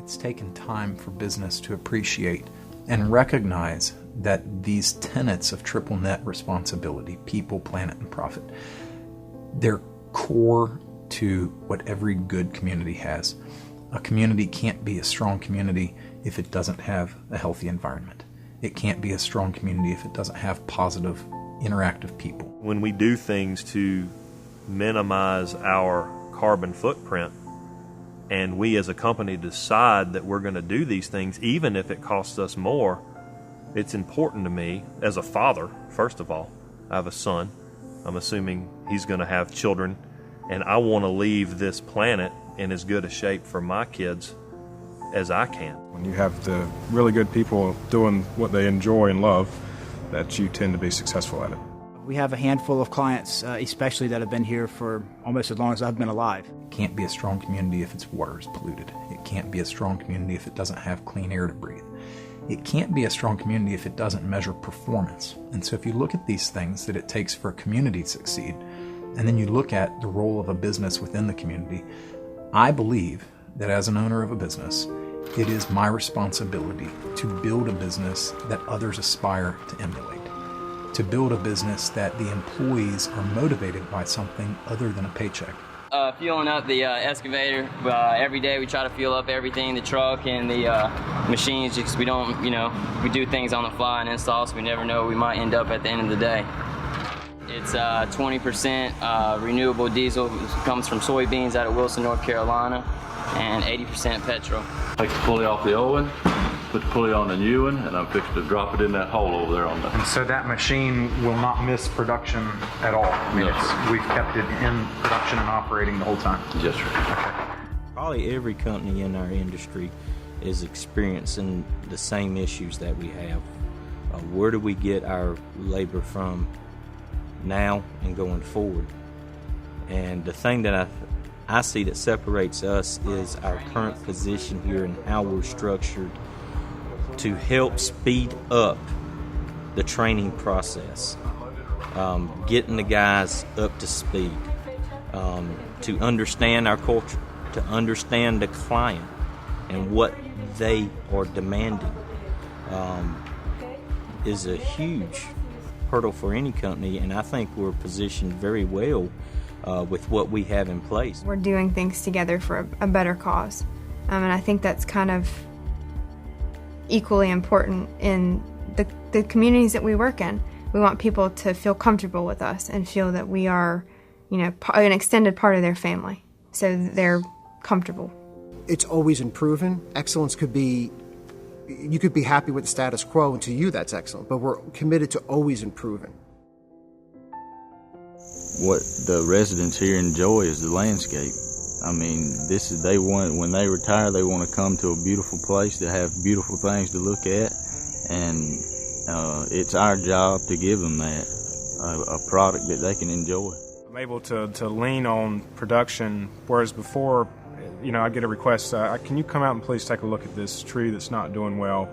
it's taken time for business to appreciate and recognize that these tenets of triple net responsibility, people, planet, and profit, they're core to what every good community has. A community can't be a strong community if it doesn't have a healthy environment. It can't be a strong community if it doesn't have positive, interactive people. When we do things to minimize our carbon footprint, and we as a company decide that we're going to do these things, even if it costs us more, it's important to me as a father, first of all. I have a son. I'm assuming he's going to have children, and I want to leave this planet in as good a shape for my kids as I can. When you have the really good people doing what they enjoy and love, that you tend to be successful at it. We have a handful of clients, especially that have been here for almost as long as I've been alive. It can't be a strong community if its water is polluted. It can't be a strong community if it doesn't have clean air to breathe. It can't be a strong community if it doesn't measure performance. And so if you look at these things that it takes for a community to succeed, and then you look at the role of a business within the community, I believe that as an owner of a business, it is my responsibility to build a business that others aspire to emulate. To build a business that the employees are motivated by something other than a paycheck. Fueling up the excavator. Every day we try to fuel up everything, the truck and the machines, because we don't, we do things on the fly and install, so we never know where we might end up at the end of the day. It's 20% renewable diesel. It comes from soybeans out of Wilson, North Carolina, and 80% petrol. Take the pulley off the old one, put the pulley on the new one, and I'm fixing to drop it in that hole over there on the... And so that machine will not miss production at all? I mean, No. We've kept it in production and operating the whole time? Yes, sir. Okay. Probably every company in our industry is experiencing the same issues that we have. Where do we get our labor from now and going forward? And the thing that I see that separates us is our current position here and how we're structured to help speed up the training process, getting the guys up to speed, to understand our culture, to understand the client and what they are demanding, is a huge hurdle for any company, and I think we're positioned very well with what we have in place. We're doing things together for a better cause, and I think that's kind of equally important in the communities that we work in. We want people to feel comfortable with us and feel that we are, an extended part of their family, so they're comfortable. It's always improving. Excellence could be, you could be happy with the status quo, and to you that's excellent, but we're committed to always improving. What the residents here enjoy is the landscape. I mean, when they retire, they want to come to a beautiful place to have beautiful things to look at, and it's our job to give them that, a product that they can enjoy. I'm able to lean on production, whereas before, I'd get a request, can you come out and please take a look at this tree that's not doing well,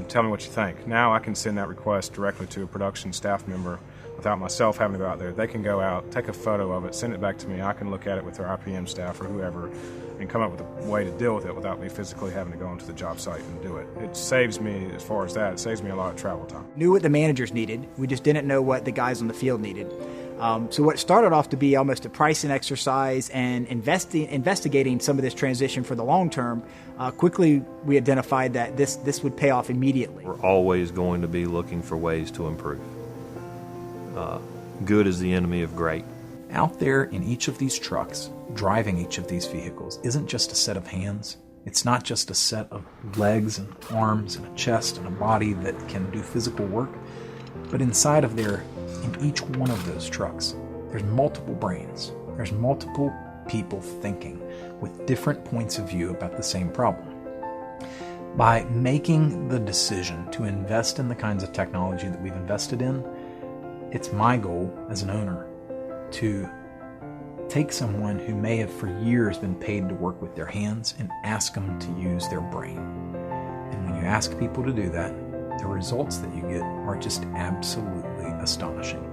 tell me what you think. Now I can send that request directly to a production staff member without myself having to go out there. They can go out, take a photo of it, send it back to me. I can look at it with our IPM staff or whoever and come up with a way to deal with it without me physically having to go onto the job site and do it. It saves me, as far as that, it saves me a lot of travel time. Knew what the managers needed. We just didn't know what the guys on the field needed. So what started off to be almost a pricing exercise and investigating some of this transition for the long term, quickly we identified that this would pay off immediately. We're always going to be looking for ways to improve. Good is the enemy of great. Out there in each of these trucks, driving each of these vehicles, isn't just a set of hands. It's not just a set of legs and arms and a chest and a body that can do physical work, but inside of there, in each one of those trucks, there's multiple brains. There's multiple people thinking with different points of view about the same problem. By making the decision to invest in the kinds of technology that we've invested in, it's my goal as an owner to take someone who may have for years been paid to work with their hands and ask them to use their brain. And when you ask people to do that, the results that you get are just absolutely astonishing.